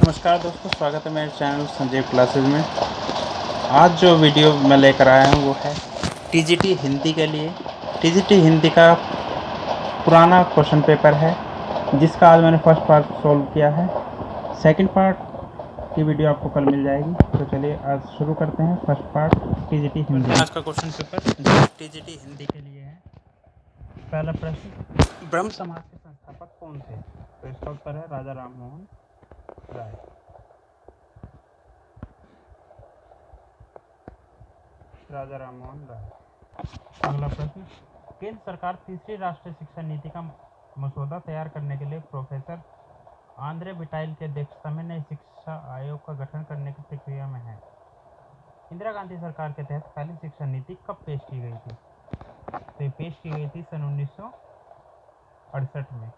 नमस्कार दोस्तों, स्वागत है मेरे चैनल संजीव क्लासेस में। आज जो वीडियो मैं लेकर आया हूँ वो है टीजीटी हिंदी के लिए। टीजीटी हिंदी का पुराना क्वेश्चन पेपर है जिसका आज मैंने फर्स्ट पार्ट सॉल्व किया है। सेकंड पार्ट की वीडियो आपको कल मिल जाएगी। तो चलिए आज शुरू करते हैं फर्स्ट पार्ट टीजीटी हिंदी। आज का क्वेश्चन पेपर जो टीजीटी हिंदी के लिए है। पहला प्रश्न, ब्रह्म समाज के संस्थापक कौन थे? तो इसका उत्तर है राजा राममोहन राय। राजा राममोहन राय। अगला प्रश्न, केंद्र सरकार तीसरी राष्ट्रीय शिक्षा नीति का मसौदा तैयार करने के लिए प्रोफेसर आंद्रे बिटाइल की अध्यक्षता में नई शिक्षा आयोग का गठन करने की प्रक्रिया में है। इंदिरा गांधी सरकार के तहत पहली शिक्षा नीति कब पेश की गई थी? तो पेश की गई थी सन 1968 में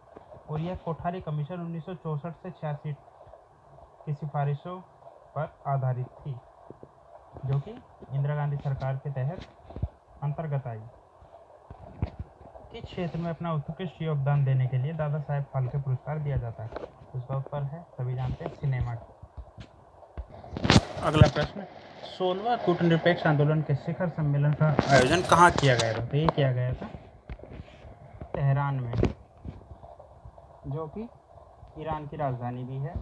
और यह कोठारी कमीशन 1964 से 86 की सिफारिशों पर आधारित थी, जो कि इंदिरा गांधी सरकार के तहत अंतर्गत आई। किस क्षेत्र में अपना उत्कृष्ट योगदान देने के लिए दादा साहेब फाल्के पुरस्कार दिया जाता है? उसका उत्तर है, सभी जानते हैं, सिनेमा। अगला प्रश्न, 16वां कूटनिरपेक्ष आंदोलन के शिखर सम्मेलन का आयोजन कहाँ किया गया था? तो ये किया गया था तेहरान में, जो कि ईरान की राजधानी भी है।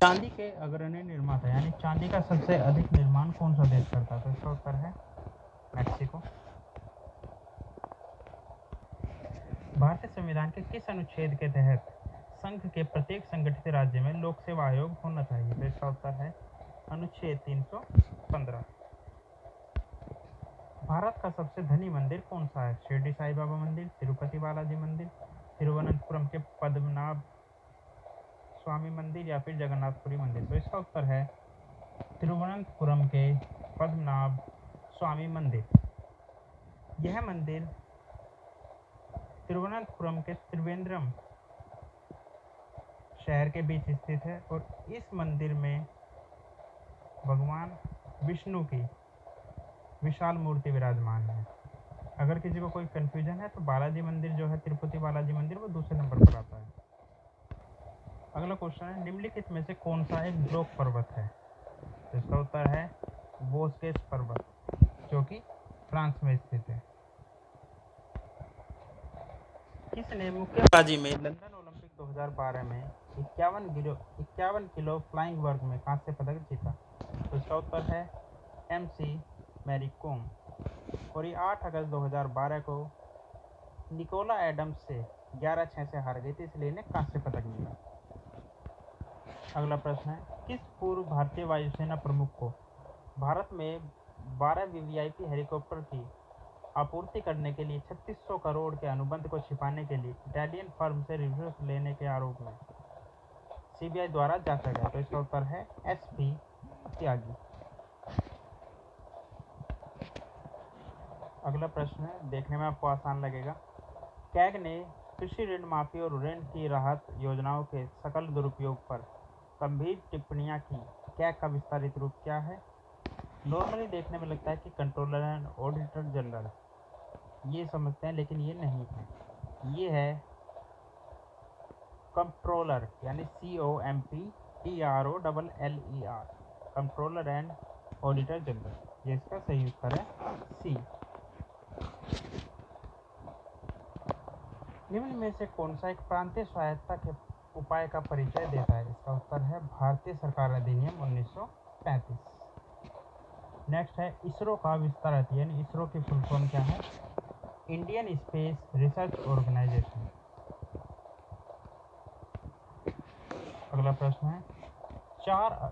चांदी के अग्रणी निर्माता यानी चांदी का सबसे अधिक निर्माण कौन सा देश करता है? तो इसका उत्तर है मैक्सिको। भारतीय संविधान के किस अनुच्छेद के तहत संघ के प्रत्येक संगठित राज्य में लोक सेवा आयोग होना चाहिए? तो इसका उत्तर है अनुच्छेद 315। भारत का सबसे धनी मंदिर कौन सा है? शिरडी साई बाबा मंदिर, तिरुपति बालाजी मंदिर, तिरुवनंतपुरम के पद्मनाभ स्वामी मंदिर या फिर जगन्नाथपुरी मंदिर? तो इसका उत्तर है तिरुवनंतपुरम के पद्मनाभ स्वामी मंदिर। यह मंदिर तिरुवनंतपुरम के त्रिवेंद्रम शहर के बीच स्थित है और इस मंदिर में भगवान विष्णु की विशाल मूर्ति विराजमान है। अगर किसी को कोई कंफ्यूजन है तो बालाजी मंदिर जो है, तिरुपति बालाजी मंदिर, वो दूसरे नंबर पर आता है। अगला क्वेश्चन है, निम्नलिखित में से कौन सा एक ब्लॉक पर्वत है? तो इसका उत्तर है वोस्गेस पर्वत, जो कि फ्रांस में स्थित है। किसने मुक्केबाजी में लंदन ओलंपिक 2012 में 51 किलो फ्लाइंग वर्ग में कांस्य पदक जीता? तो इसका उत्तर है MC मैरी कॉम। और ये 8 अगस्त 2012 को निकोला एडम्स से 11-6 से हार गई थी, इसलिए इन्हें कांस्य पदक मिला। अगला प्रश्न है, किस पूर्व भारतीय वायुसेना प्रमुख को भारत में 12 VVIP हेलीकॉप्टर की आपूर्ति करने के लिए 3600 करोड़ के अनुबंध को छिपाने के लिए इटालियन फर्म से रिश्वत लेने के आरोप में CBI द्वारा जांचा गया? तो इसका उत्तर है SP त्यागी। अगला प्रश्न है, देखने में आपको आसान लगेगा। कैग ने कृषि ऋण माफी और ऋण की राहत योजनाओं के सकल दुरुपयोग पर गंभीर टिप्पणियां की। कैग का विस्तारित रूप क्या है? नॉर्मली देखने में लगता है कि कंट्रोलर एंड ऑडिटर जनरल, ये समझते हैं, लेकिन ये नहीं है। ये है कंट्रोलर यानी COMPTROLLER, controller and auditor general. ये इसका सही उत्तर है C। निम्न में से कौन सा एक प्रांतीय स्वायत्तता के उपाय का परिचय देता है? इसका उत्तर है भारतीय सरकार अधिनियम 1935। नेक्स्ट है, इसरो का विस्तार यानी इसरो की फुल फॉर्म क्या है? Indian Space Research Organisation. अगला प्रश्न है, 4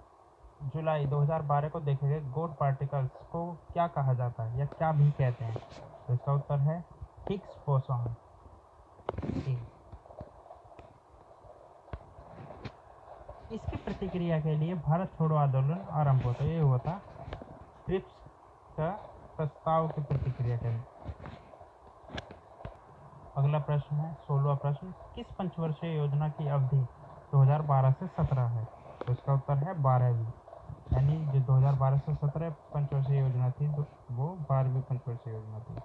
जुलाई 2012 को देखे गए गॉड पार्टिकल्स को क्या कहा जाता है या क्या भी कहते हैं? तो इसका उत्तर है हिग्स बोसॉन। इसकी प्रतिक्रिया के लिए भारत छोड़ो आंदोलन आरंभ होता है। ये हुआ था ट्रिप्स का प्रस्ताव की प्रतिक्रिया के लिए। अगला प्रश्न है 16वां प्रश्न, किस पंचवर्षीय योजना की अवधि 2012 से 17 है? तो इसका उत्तर है 12वीं, यानी जो 2012 से 17 पंचवर्षीय योजना थी वो 12वीं पंचवर्षीय योजना थी।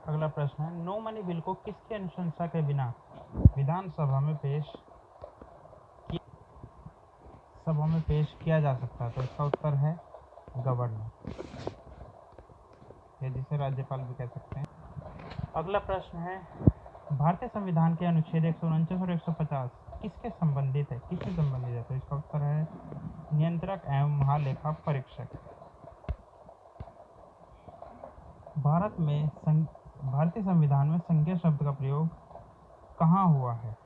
अगला प्रश्न है, नो मनी बिल को किसकी अनुशंसा के बिना विधानसभा में पेश सभा में पेश किया जा सकता है? तो इसका उत्तर है गवर्नर, जिसे राज्यपाल भी कह सकते हैं। अगला प्रश्न है, भारतीय संविधान के अनुच्छेद 149 और 150 किसके संबंधित है, किससे संबंधित है? तो इसका उत्तर है नियंत्रक एवं महालेखा परीक्षक। भारतीय संविधान में संघीय शब्द का प्रयोग कहाँ हुआ है?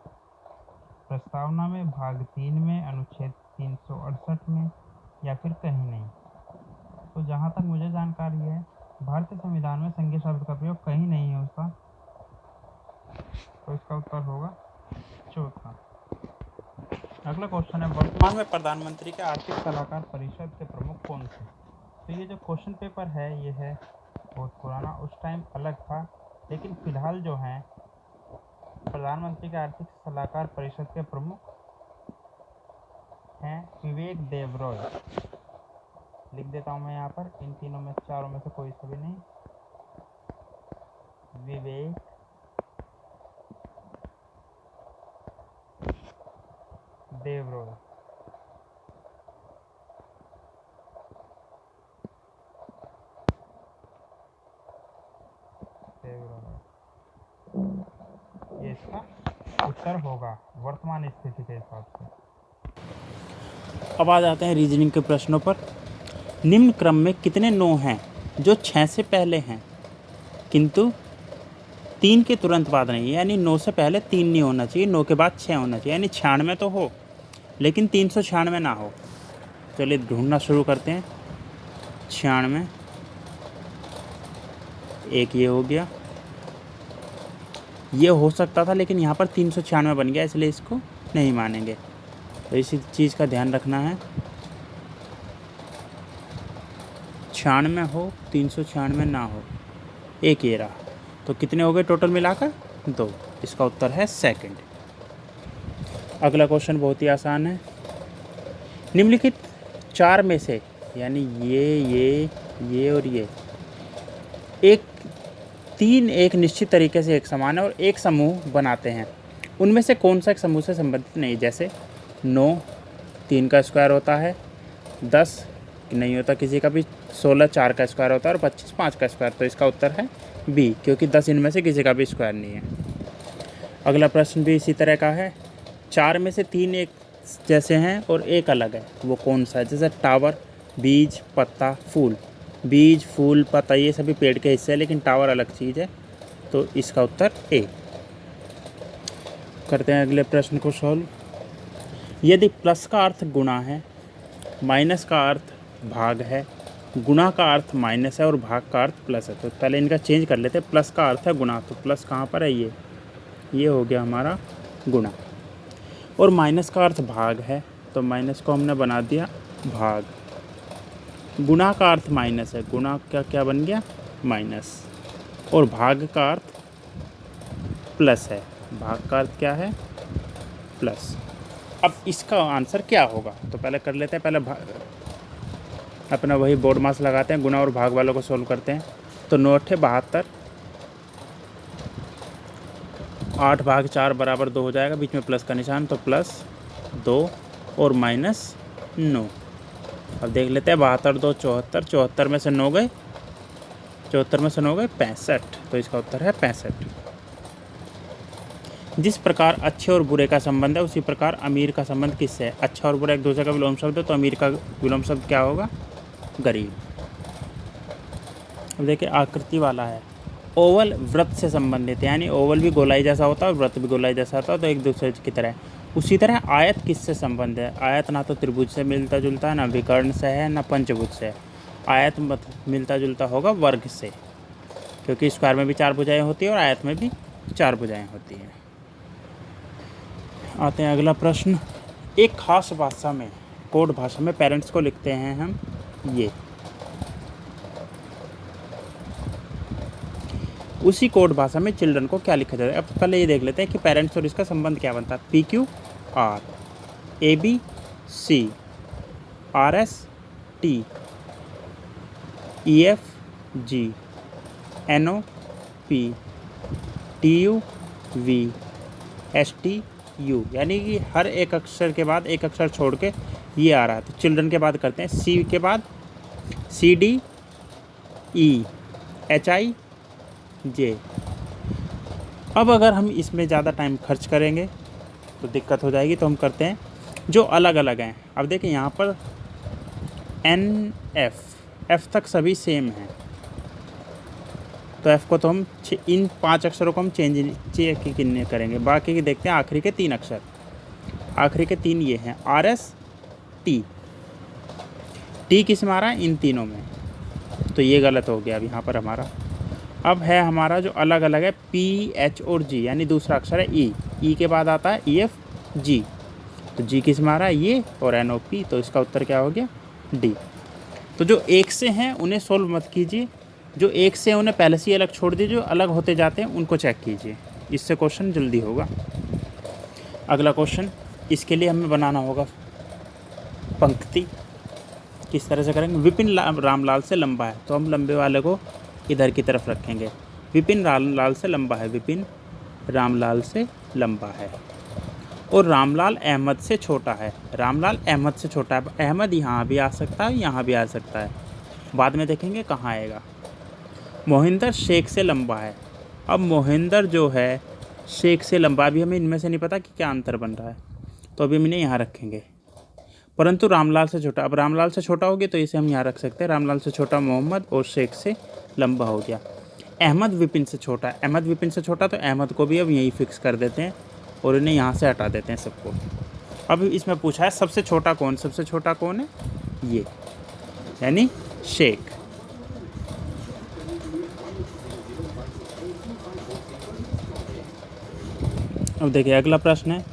प्रस्तावना में, भाग 3 में, अनुच्छेद 368 में, या फिर कहीं नहीं। तो जहाँ तक मुझे जानकारी है, भारतीय संविधान में संघीय शब्द का प्रयोग कहीं नहीं है उसका, तो इसका उत्तर होगा चौथा। अगला क्वेश्चन है, वर्तमान में प्रधानमंत्री के आर्थिक सलाहकार परिषद के प्रमुख कौन थे? तो ये जो क्वेश्चन पेपर है ये है बहुत पुराना, उस टाइम अलग था, लेकिन फिलहाल जो है प्रधानमंत्री के आर्थिक सलाहकार परिषद के प्रमुख हैं विवेक देबरॉय। लिख देता हूँ मैं यहाँ पर, इन तीनों में चारों में से कोई सा भी नहीं, विवेक देबरॉय। ये इसका उत्तर होगा वर्तमान स्थिति के हिसाब से। अब आ जाते हैं रीजनिंग के प्रश्नों पर। निम्न क्रम में कितने 9 हैं जो 6 से पहले हैं किंतु 3 के तुरंत बाद नहीं, यानी 9 से पहले 3 नहीं होना चाहिए, 9 के बाद 6 होना चाहिए, यानी 96 तो हो लेकिन 396 ना हो। चलिए ढूंढना शुरू करते हैं। 96, एक ये हो गया, ये हो सकता था लेकिन यहाँ पर 396 बन गया, इसलिए इसको नहीं मानेंगे, तो इसी चीज़ का ध्यान रखना है। 96 हो, 396 ना हो, एक ये रहा, तो कितने हो गए टोटल मिलाकर? 2। इसका उत्तर है सेकंड। अगला क्वेश्चन बहुत ही आसान है। निम्नलिखित 4 में से, यानी ये और ये, तीन एक निश्चित तरीके से एक समान है और एक समूह बनाते हैं, उनमें से कौन सा एक समूह से संबंधित नहीं? जैसे 9 3 का स्क्वायर होता है, 10 नहीं होता किसी का भी, 16 4 का स्क्वायर होता है और 25 5 का स्क्वायर। तो इसका उत्तर है बी, क्योंकि 10 इनमें से किसी का भी स्क्वायर नहीं है। अगला प्रश्न भी इसी तरह का है। 4 में से 3 एक जैसे हैं और एक अलग है, वो कौन सा है? जैसे टावर, बीज, पत्ता, फूल। बीज, फूल, पत्ता ये सभी पेड़ के हिस्से हैं, लेकिन टावर अलग चीज़ है, तो इसका उत्तर ए। करते हैं अगले प्रश्न को सॉल्व। यदि प्लस का अर्थ गुणा है, माइनस का अर्थ भाग है, गुणा का अर्थ माइनस है और भाग का अर्थ प्लस है, तो पहले इनका चेंज कर लेते हैं। प्लस का अर्थ है गुणा, तो प्लस कहाँ पर है? ये हो गया हमारा गुणा। और माइनस का अर्थ भाग है, तो माइनस को हमने बना दिया भाग। गुणा का अर्थ माइनस है, गुणा का क्या बन गया? माइनस। और भाग का अर्थ प्लस है, भाग का अर्थ क्या है? प्लस। अब इसका आंसर क्या होगा? तो पहले कर लेते हैं, पहले अपना वही बोर्ड मास लगाते हैं, गुणा और भाग वालों को सोल्व करते हैं। तो 9 × 72, 8 भाग 4 बराबर 2 हो जाएगा, बीच में प्लस का निशान, तो +2 और -9। अब देख लेते हैं, 72 2 74, 74 में से 9 गए, 74 में से 9 गए 65, तो इसका उत्तर है 65। जिस प्रकार अच्छे और बुरे का संबंध है, उसी प्रकार अमीर का संबंध किससे है? अच्छा और बुरा एक दूसरे का विलोम शब्द है, तो अमीर का विलोम शब्द क्या होगा? गरीब। अब देखिए आकृति वाला है, ओवल वृत्त से संबंधित है, यानी ओवल भी गोलाई जैसा होता है और वृत्त भी गोलाई जैसा होता है, तो एक दूसरे की तरह है। उसी तरह आयत किससे संबंध है? आयत ना तो त्रिभुज से मिलता जुलता है, ना विकर्ण से है, ना पंचभुज से है। आयत मिलता जुलता होगा वर्ग से, क्योंकि स्क्वायर में भी 4 भुजाएं होती है और आयत में भी 4 भुजाएं होती हैं। आते हैं अगला प्रश्न। एक खास भाषा में, कोड भाषा में पेरेंट्स को लिखते हैं हम ये, उसी कोड भाषा में चिल्ड्रन को क्या लिखा जाता है? अब पहले ये देख लेते हैं कि पेरेंट्स और इसका संबंध क्या बनता है। PQR, ABC, RS T, EFG, NOP, TUV, ST you, यानी कि हर एक अक्षर के बाद एक अक्षर छोड़ के ये आ रहा है। तो चिल्ड्रन के बाद करते हैं, सी के बाद सी डी ई एच आई जे। अब अगर हम इसमें ज़्यादा टाइम खर्च करेंगे तो दिक्कत हो जाएगी, तो हम करते हैं जो अलग अलग हैं। अब देखिए यहाँ पर एन एफ तक सभी सेम हैं, तो एफ़ को तो हम इन 5 अक्षरों को हम चेंज करेंगे। बाकी के देखते हैं आखिरी के 3 अक्षर। आखिरी के 3 ये हैं आर एस टी। टी किस में आ रहा है? इन तीनों में, तो ये गलत हो गया अब यहाँ पर हमारा। अब है हमारा जो अलग अलग है पी एच और जी, यानी दूसरा अक्षर है ई। ई के बाद आता है ई एफ जी, तो जी किस में आ रहा है? ये, और एन ओ पी, तो इसका उत्तर क्या हो गया? डी। तो जो एक से हैं उन्हें सोल्व मत कीजिए, जो एक से उन्हें पहले से ही अलग छोड़ दीजिए, जो अलग होते जाते हैं उनको चेक कीजिए, इससे क्वेश्चन जल्दी होगा। अगला क्वेश्चन, इसके लिए हमें बनाना होगा पंक्ति। किस तरह से करेंगे? विपिन रामलाल से लंबा है, तो हम लंबे वाले को इधर की तरफ रखेंगे। विपिन रामलाल से लंबा है, विपिन रामलाल से लंबा है। और रामलाल अहमद से छोटा है, रामलाल अहमद से छोटा है। अहमद यहाँ भी आ सकता है, यहाँ भी आ सकता है, बाद में देखेंगे कहाँ आएगा। मोहिंदर शेख से लंबा है, अब मोहिंदर जो है शेख से लंबा, भी हमें इनमें से नहीं पता कि क्या अंतर बन रहा है, तो अभी हम इन्हें यहाँ रखेंगे। परंतु रामलाल से छोटा, अब रामलाल से छोटा हो गया तो इसे हम यहाँ रख सकते हैं। रामलाल से छोटा मोहम्मद, और शेख से लंबा हो गया। अहमद विपिन से छोटा, अहमद विपिन से छोटा, तो अहमद को भी अब यहीं फिक्स कर देते हैं और इन्हें यहाँ से हटा देते हैं सबको। अब इसमें पूछा है सबसे छोटा कौन? सबसे छोटा कौन है? ये, यानी शेख। अब देखिए अगला प्रश्न है,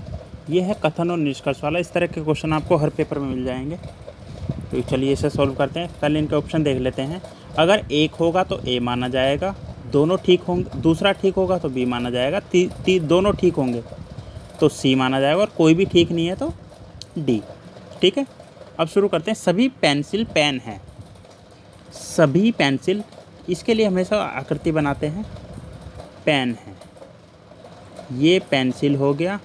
ये है कथन और निष्कर्ष वाला। इस तरह के क्वेश्चन आपको हर पेपर में मिल जाएंगे, तो चलिए इसे सॉल्व करते हैं। पहले इनके ऑप्शन देख लेते हैं। अगर एक होगा तो ए माना जाएगा, दोनों ठीक होंगे, दूसरा ठीक होगा तो बी माना जाएगा, दोनों ठीक होंगे तो सी माना जाएगा, और कोई भी ठीक नहीं है तो डी। ठीक है, अब शुरू करते हैं। सभी पेंसिल पेन हैं, सभी पेंसिल, इसके लिए हमेशा आकृति बनाते हैं। पेन है, ये पेंसिल हो गया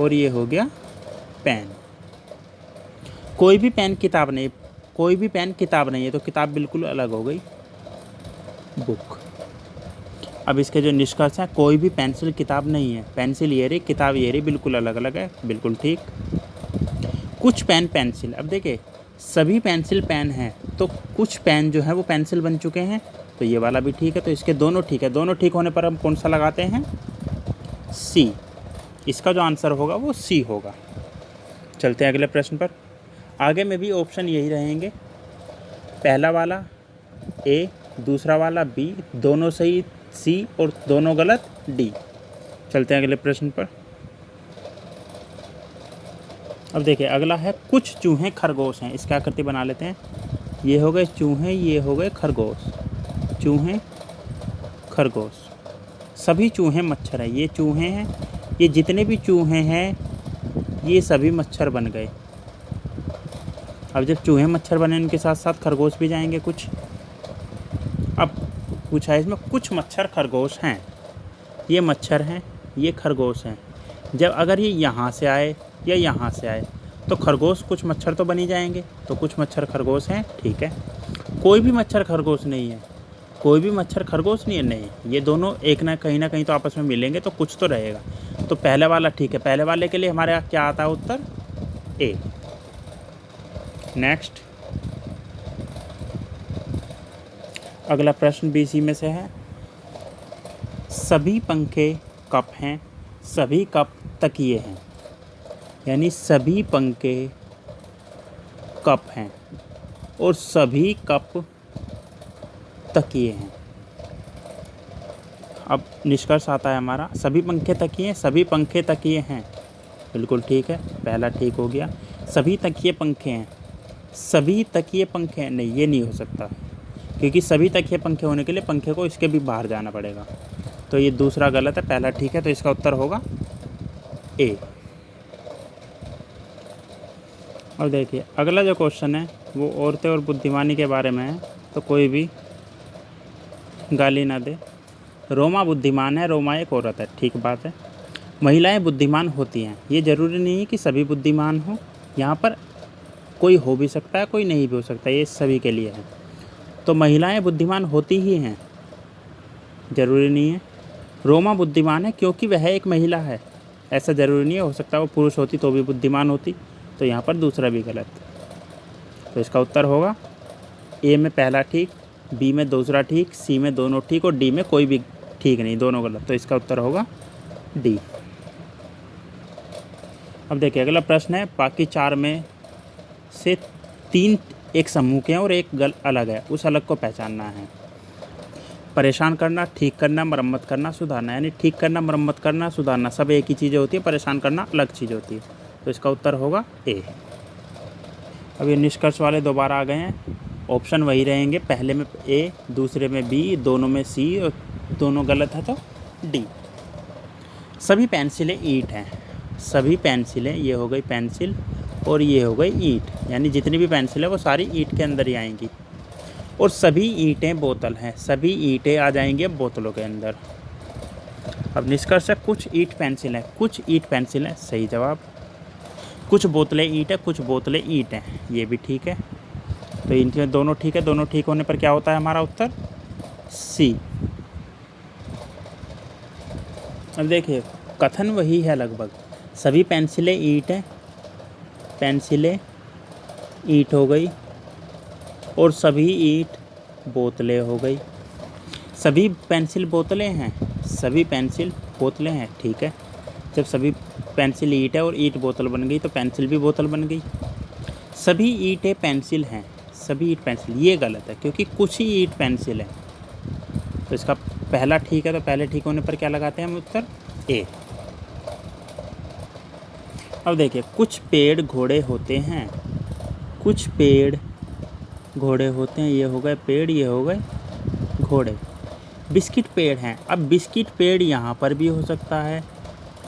और ये हो गया पेन। कोई भी पेन किताब नहीं, कोई भी पेन किताब नहीं है, तो किताब बिल्कुल अलग हो गई, बुक। अब इसके जो निष्कर्ष हैं, कोई भी पेंसिल किताब नहीं है, पेंसिल ये रही, किताब ये रही, बिल्कुल अलग अलग है, बिल्कुल ठीक। कुछ पेन पेंसिल, अब देखिए सभी पेंसिल पेन हैं, तो कुछ पेन जो है वो पेंसिल बन चुके हैं, तो ये वाला भी ठीक है, तो इसके दोनों ठीक है। दोनों ठीक होने पर हम कौन सा लगाते हैं? सी। इसका जो आंसर होगा वो सी होगा। चलते हैं अगले प्रश्न पर। आगे में भी ऑप्शन यही रहेंगे, पहला वाला ए, दूसरा वाला बी, दोनों सही सी और दोनों गलत डी। चलते हैं अगले प्रश्न पर। अब देखिए अगला है कुछ चूहे खरगोश हैं, इसकी आकृति बना लेते हैं। ये हो गए चूहे, ये हो गए खरगोश, चूहे खरगोश। सभी चूहे मच्छर हैं, ये चूहे हैं, ये जितने भी चूहे हैं ये सभी मच्छर बन गए। अब जब चूहे मच्छर बने, उनके साथ साथ खरगोश भी जाएंगे कुछ। अब पूछा है इसमें कुछ मच्छर खरगोश हैं, ये मच्छर हैं, ये खरगोश हैं। जब अगर ये यहाँ से आए या यहाँ से आए तो खरगोश कुछ मच्छर तो बन ही जाएंगे, तो कुछ मच्छर खरगोश हैं, ठीक है। कोई भी मच्छर खरगोश नहीं है, कोई भी मच्छर खरगोश नहीं है, नहीं, ये दोनों एक ना कहीं तो आपस में मिलेंगे, तो कुछ तो रहेगा। तो पहले वाला ठीक है, पहले वाले के लिए हमारे यहाँ क्या आता है उत्तर? ए। नेक्स्ट, अगला प्रश्न भी इसी में से है। सभी पंखे कप हैं, सभी कप तकिए हैं, यानी सभी पंखे कप हैं और सभी कप तकिए हैं। अब निष्कर्ष आता है हमारा, सभी पंखे तकिए, सभी पंखे तकिए हैं, बिल्कुल ठीक है, पहला ठीक हो गया। सभी तकिए पंखे हैं, सभी तकिए पंखे हैं, नहीं ये नहीं हो सकता, क्योंकि सभी तकिए पंखे होने के लिए पंखे को इसके भी बाहर जाना पड़ेगा, तो ये दूसरा गलत है, पहला ठीक है, तो इसका उत्तर होगा ए। और देखिए अगला जो क्वेश्चन है वो औरतें और बुद्धिमानी के बारे में है, तो कोई भी गाली ना दे। रोमा बुद्धिमान है, रोमा एक औरत है, ठीक बात है। महिलाएं बुद्धिमान होती हैं, ये ज़रूरी नहीं है कि सभी बुद्धिमान हों, यहाँ पर कोई हो भी सकता है, कोई नहीं भी हो सकता, ये सभी के लिए है। तो महिलाएं बुद्धिमान होती ही हैं, ज़रूरी नहीं है। रोमा बुद्धिमान है क्योंकि वह एक महिला है, ऐसा ज़रूरी नहीं है, हो सकता है वो पुरुष होती तो भी बुद्धिमान होती। तो यहाँ पर दूसरा भी गलत। तो इसका उत्तर होगा ए में पहला ठीक, बी में दूसरा ठीक, सी में दोनों ठीक और डी में कोई भी ठीक नहीं, दोनों गलत। तो इसका उत्तर होगा डी। अब देखिए अगला प्रश्न है, बाकी 4 में से 3 एक समूह के हैं और एक अलग है, उस अलग को पहचानना है। परेशान करना, ठीक करना, मरम्मत करना, सुधारना, यानी ठीक करना, मरम्मत करना, सुधारना सब एक ही चीज़ें होती है, परेशान करना अलग चीज़ होती है। तो इसका उत्तर होगा ए। अब ये निष्कर्ष वाले दोबारा आ गए हैं, ऑप्शन वही रहेंगे, पहले में ए, दूसरे में बी, दोनों में सी और दोनों गलत है तो डी। सभी पेंसिलें ईंट हैं, सभी पेंसिलें, ये हो गई पेंसिल और ये हो गई ईंट, यानी जितनी भी पेंसिल है वो सारी ईंट के अंदर ही आएंगी। और सभी ईंटें बोतल हैं, सभी ईंटें आ जाएंगी अब बोतलों के अंदर। अब निष्कर्ष है, कुछ ईंट पेंसिल हैं, कुछ ईंट पेंसिल हैं, सही जवाब। कुछ बोतलें ईंट है, कुछ बोतलें ईंट हैं, ये भी ठीक है। तो इनमें दोनों ठीक है, दोनों ठीक होने पर क्या होता है हमारा उत्तर सी। अब देखिए कथन वही है लगभग, सभी पेंसिलें ईंट हैं, पेंसिलें ईंट हो गई और सभी ईंट बोतलें हो गई। सभी पेंसिल बोतलें हैं, सभी पेंसिल बोतलें हैं, ठीक है। जब सभी पेंसिल ईंट है और ईंट बोतल बन गई तो पेंसिल भी बोतल बन गई। सभी ईंटें पेंसिल हैं, सभी ईंट पेंसिल, ये गलत है क्योंकि कुछ ही ईंट पेंसिल है। तो इसका पहला ठीक है, तो पहले ठीक होने पर क्या लगाते हैं हम उत्तर ए। अब देखिए कुछ पेड़ घोड़े होते हैं, कुछ पेड़ घोड़े होते हैं, ये हो गए पेड़, ये हो गए घोड़े। बिस्किट पेड़ हैं, अब बिस्किट पेड़ यहाँ पर भी हो सकता है,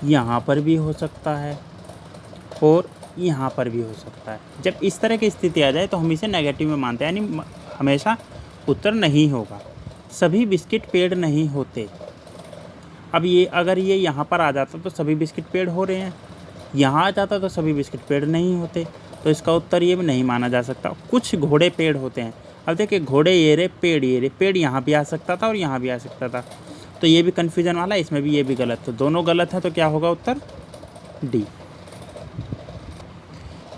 यहाँ पर भी हो सकता है और यहाँ पर भी हो सकता है। जब इस तरह की स्थिति आ जाए तो हम इसे नेगेटिव में मानते हैं, यानी हमेशा उत्तर नहीं होगा। सभी बिस्किट पेड़ नहीं होते। अब ये अगर ये यहाँ पर आ जाता तो सभी बिस्किट पेड़ हो रहे हैं, यहाँ आ जाता तो सभी बिस्किट पेड़ नहीं होते। तो इसका उत्तर ये भी नहीं माना जा सकता। कुछ घोड़े पेड़ होते हैं, अब देखिए घोड़े ये रहे, पेड़ ये रहे, पेड़ यहाँ भी आ सकता था और यहाँ भी आ सकता था, तो ये भी कन्फ्यूजन वाला, इसमें भी ये भी गलत, तो दोनों गलत है। तो क्या होगा उत्तर डी।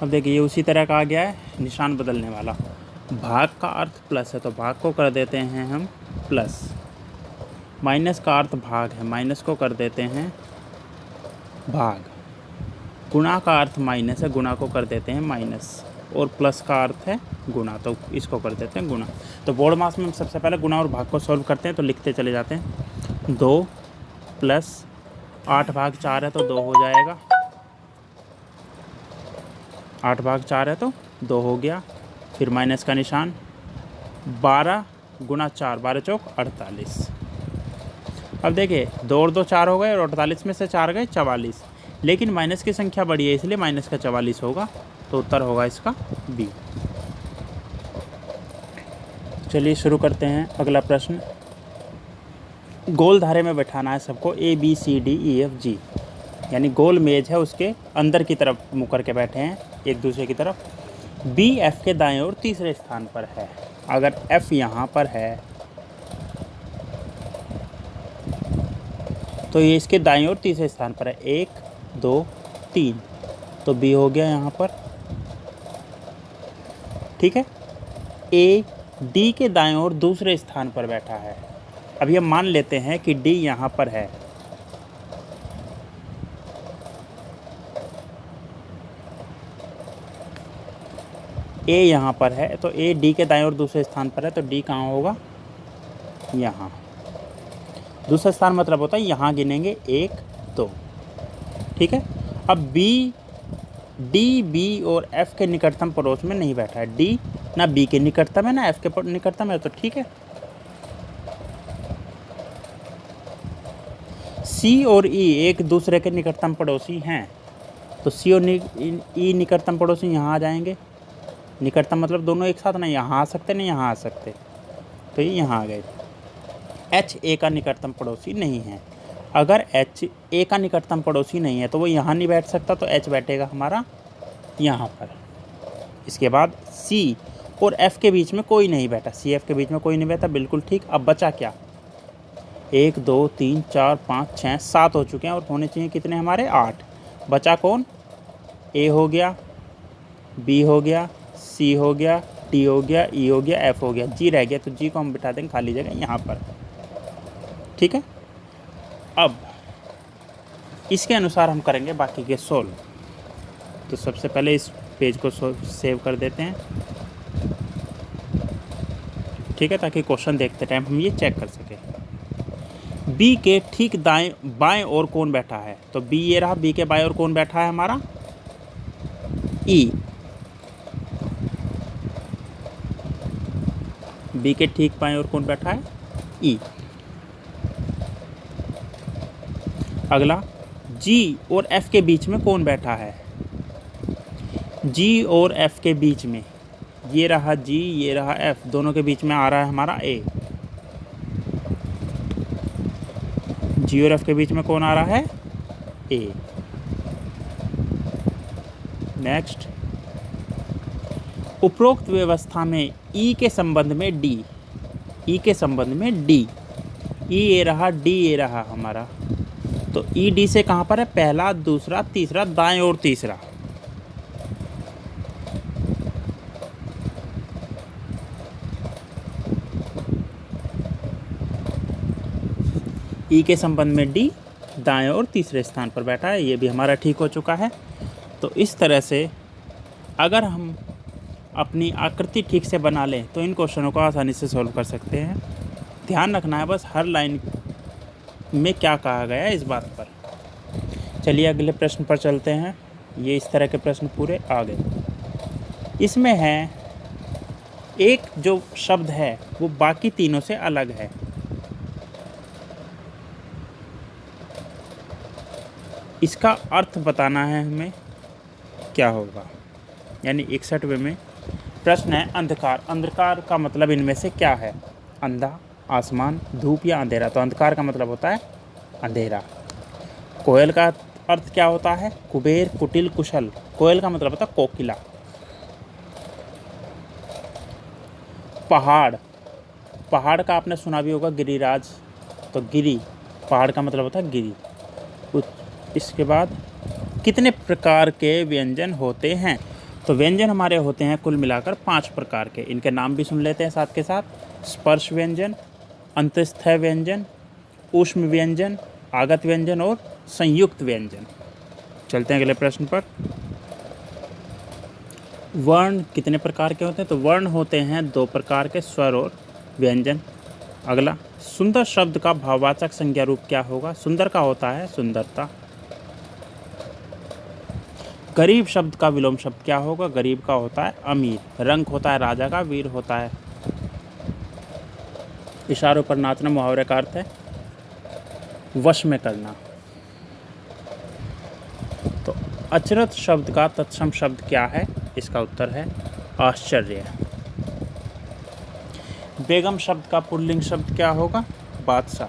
अब देखिए ये उसी तरह का आ गया है, निशान बदलने वाला। भाग का अर्थ प्लस है तो भाग को कर देते हैं हम प्लस, माइनस का अर्थ भाग है, माइनस को कर देते हैं भाग, गुणा का अर्थ माइनस है, गुणा को कर देते हैं माइनस, और प्लस का अर्थ है गुणा, तो इसको कर देते हैं गुणा। तो बोर्ड मास में हम सबसे पहले गुणा और भाग को सॉल्व करते हैं, तो लिखते चले जाते हैं 2 प्लस 8 भाग 4 है तो 2 हो जाएगा, 8 भाग 4 है तो 2 हो गया, फिर माइनस का निशान, 12 गुणा 4, 12 चौक 48। अब देखिए 2 और 2 4 हो गए और 48 में से 4 गए 44, लेकिन माइनस की संख्या बड़ी है इसलिए माइनस का 44 होगा, तो उत्तर होगा इसका बी। चलिए शुरू करते हैं अगला प्रश्न। गोल धारे में बैठाना है सबको, A B C D E F G, यानी गोल मेज है, उसके अंदर की तरफ मुँह करके बैठे हैं एक दूसरे की तरफ। बी एफ के दाएं ओर तीसरे स्थान पर है, अगर एफ यहाँ पर है तो ये इसके दाएं ओर तीसरे स्थान पर है, 1 2 3, तो बी हो गया यहाँ पर, ठीक है। ए डी के दाएं ओर दूसरे स्थान पर बैठा है, अभी हम मान लेते हैं कि डी यहाँ पर है, ए यहाँ पर है, तो ए डी के दाएं ओर दूसरे स्थान पर है, तो डी कहाँ होगा, यहाँ। दूसरा स्थान मतलब होता है यहाँ गिनेंगे 1 2, ठीक है। अब बी डी बी और एफ के निकटतम पड़ोस में नहीं बैठा है, डी ना बी के निकटतम है ना एफ के निकटतम है, तो ठीक है। सी और ई एक दूसरे के निकटतम पड़ोसी हैं, तो सी और ई निकटतम पड़ोसी यहाँ आ जाएंगे, निकटतम मतलब दोनों एक साथ ना यहाँ आ सकते ना यहाँ आ सकते, तो ये यहाँ आ गए। एच ए का निकटतम पड़ोसी नहीं है, अगर एच ए का निकटतम पड़ोसी नहीं है तो वो यहाँ नहीं बैठ सकता, तो एच बैठेगा हमारा यहाँ पर। इसके बाद सी और एफ के बीच में कोई नहीं बैठा, सी एफ के बीच में कोई नहीं बैठा, बिल्कुल ठीक। अब बचा क्या, 1 2 3 4 5 6 7 हो चुके हैं और होने चाहिए कितने हमारे, 8। बचा कौन, ए हो गया, बी हो गया, सी हो गया, डी हो गया, ई हो गया, एफ हो गया, जी रह गया। तो जी को हम बिठा देंगे खाली जगह यहाँ पर, ठीक है। अब इसके अनुसार हम करेंगे बाकी के सोल्व। तो सबसे पहले इस पेज को सेव कर देते हैं, ठीक है, ताकि क्वेश्चन देखते टाइम हम ये चेक कर सकें। बी के ठीक दाएं बाएं और कौन बैठा है, तो बी ये रहा, बी के बाएं और कौन बैठा है हमारा, ई। बी के ठीक बाएं और कौन बैठा है, ई। अगला, जी और एफ के बीच में कौन बैठा है, जी और एफ के बीच में, ये रहा जी, ये रहा एफ, दोनों के बीच में आ रहा है हमारा ए। जी और एफ के बीच में कौन आ रहा है, ए। नेक्स्ट, उपरोक्त व्यवस्था में ई के संबंध में डी, ई के संबंध में डी, ई ये रहा, डी ये रहा हमारा, तो ई डी से कहाँ पर है, पहला, दूसरा, तीसरा, दाएं और तीसरा। ई के संबंध में डी दाएं और तीसरे स्थान पर बैठा है, ये भी हमारा ठीक हो चुका है। तो इस तरह से अगर हम अपनी आकृति ठीक से बना लें तो इन क्वेश्चनों को आसानी से सॉल्व कर सकते हैं। ध्यान रखना है बस हर लाइन में क्या कहा गया है इस बात पर। चलिए अगले प्रश्न पर चलते हैं। ये इस तरह के प्रश्न पूरे आ गए। इसमें है एक जो शब्द है वो बाकी तीनों से अलग है। इसका अर्थ बताना है हमें, क्या होगा, यानी 61वें में प्रश्न है अंधकार। अंधकार का मतलब इनमें से क्या है, अंधा, आसमान, धूप या अंधेरा। तो अंधकार का मतलब होता है अंधेरा। कोयल का अर्थ क्या होता है, कुबेर, कुटिल, कुशल। कोयल का मतलब होता है कोकिला। पहाड़, पहाड़ का आपने सुना भी होगा गिरिराज, तो गिरी, पहाड़ का मतलब होता है गिरी। इसके बाद कितने प्रकार के व्यंजन होते हैं, तो व्यंजन हमारे होते हैं कुल मिलाकर 5 प्रकार के। इनके नाम भी सुन लेते हैं साथ के साथ। स्पर्श व्यंजन, अंतस्थ व्यंजन, ऊष्म व्यंजन, आगत व्यंजन और संयुक्त व्यंजन। चलते हैं अगले प्रश्न पर। वर्ण कितने प्रकार के होते हैं, तो वर्ण होते हैं 2 प्रकार के, स्वर और व्यंजन। अगला, सुंदर शब्द का भाववाचक संज्ञा रूप क्या होगा, सुंदर का होता है सुंदरता। गरीब शब्द का विलोम शब्द क्या होगा, गरीब का होता है अमीर। रंक होता है राजा का, वीर होता है। इशारों पर नाचना मुहावरे का अर्थ है वश में करना। तो अचरज शब्द का तत्सम शब्द क्या है, इसका उत्तर है आश्चर्य। बेगम शब्द का पुल्लिंग शब्द क्या होगा, बादशाह।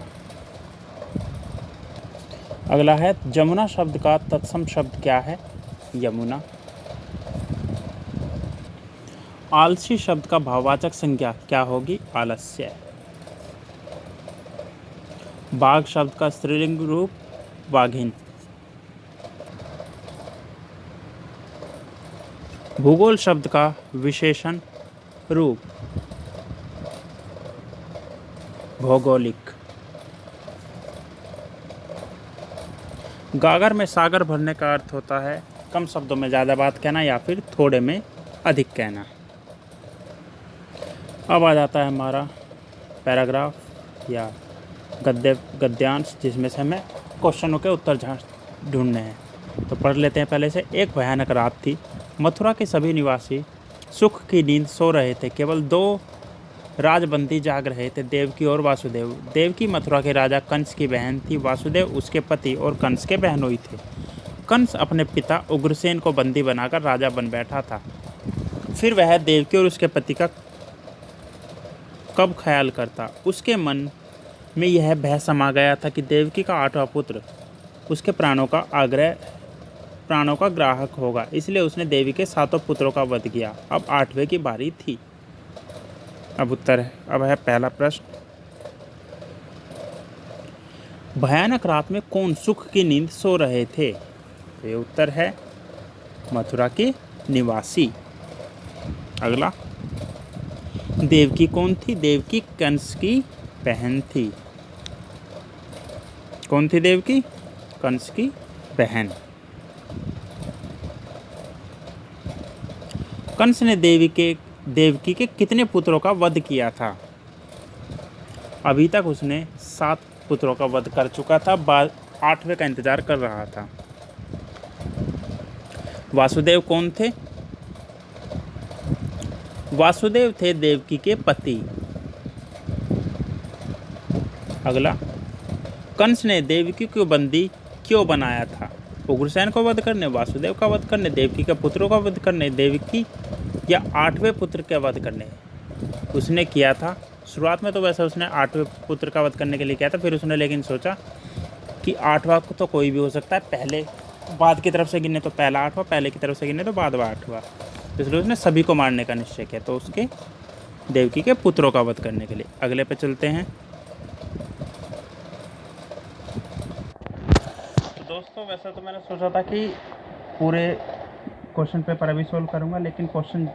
अगला है जमुना शब्द का तत्सम शब्द क्या है, यमुना। आलसी शब्द का भाववाचक संज्ञा क्या होगी, आलस्य। बाघ शब्द का स्त्रीलिंग रूप बाघिन। भूगोल शब्द का विशेषण रूप भौगोलिक। गागर में सागर भरने का अर्थ होता है कम शब्दों में ज़्यादा बात कहना या फिर थोड़े में अधिक कहना। अब आ जाता है हमारा पैराग्राफ या गद्यांश, जिसमें से हमें क्वेश्चनों के उत्तर ढूंढने हैं। तो पढ़ लेते हैं पहले से। एक भयानक रात थी, मथुरा के सभी निवासी सुख की नींद सो रहे थे। केवल 2 राजबंदी जाग रहे थे, देवकी और वासुदेव। देवकी मथुरा के राजा कंस की बहन थी, वासुदेव उसके पति और कंस के बहनोई थे। कंस अपने पिता उग्रसेन को बंदी बनाकर राजा बन बैठा था। फिर वह देवकी और उसके पति का कब ख्याल करता। उसके मन में यह भय समा गया था कि देवकी का 8वां पुत्र उसके प्राणों का ग्राहक होगा, इसलिए उसने देवी के 7 पुत्रों का वध किया। अब 8वें की बारी थी। अब है पहला प्रश्न, भयानक रात में कौन सुख की नींद सो रहे थे? तो ये उत्तर है मथुरा के निवासी। अगला, देवकी कौन थी? देवकी कंस की बहन थी। कौन थी देवकी? कंस की बहन। कंस ने देवकी के कितने पुत्रों का वध किया था? अभी तक उसने 7 पुत्रों का वध कर चुका था, 8वें का इंतजार कर रहा था। वासुदेव कौन थे? वासुदेव थे देवकी के पति। अगला, कंस ने देवकी को बंदी क्यों बनाया था? उग्रसेन को वध करने, वासुदेव का वध करने, देवकी के पुत्रों का वध करने, देवकी या 8वें पुत्र का वध करने? उसने किया था शुरुआत में तो वैसे उसने 8वें पुत्र का वध करने के लिए किया था, फिर उसने लेकिन सोचा कि 8वां को तो कोई भी हो सकता है, पहले बाद की तरफ से गिने तो पहला 8वां, पहले की तरफ से गिने तो बाद 8वां, इसलिए उसने सभी को मारने का निश्चय किया, तो उसके देवकी के पुत्रों का वध करने के लिए। अगले पे चलते हैं। तो दोस्तों वैसे तो मैंने सोचा था कि पूरे क्वेश्चन पेपर अभी सोल्व करूंगा, लेकिन क्वेश्चन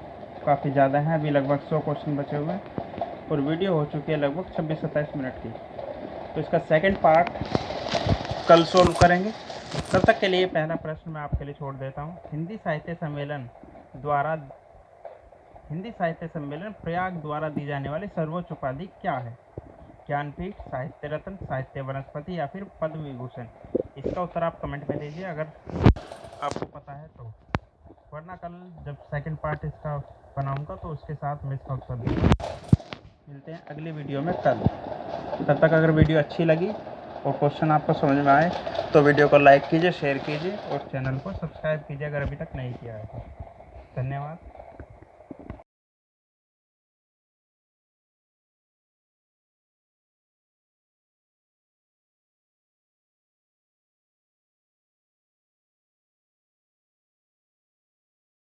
काफ़ी ज़्यादा हैं, अभी लगभग 100 क्वेश्चन बचे हुए हैं और वीडियो हो चुकी है लगभग 26-27 मिनट की। तो इसका सेकंड पार्ट कल सोल्व करेंगे। तब तक के लिए पहला प्रश्न मैं आपके लिए छोड़ देता हूँ। हिंदी साहित्य सम्मेलन प्रयाग द्वारा दी जाने वाली सर्वोच्च उपाधि क्या है? ज्ञानपीठ, साहित्य रत्न, साहित्य वनस्पति या फिर पद्म विभूषण? इसका उत्तर आप कमेंट में दीजिए अगर आपको पता है तो, वरना कल जब सेकंड पार्ट इसका बनाऊंगा तो उसके साथ मैं इसका उत्तर दूंगा। मिलते हैं अगली वीडियो में कल। तब तक अगर वीडियो अच्छी लगी और क्वेश्चन आपको समझ में आए तो वीडियो को लाइक कीजिए, शेयर कीजिए और चैनल को सब्सक्राइब कीजिए अगर अभी तक नहीं किया है तो। धन्यवाद।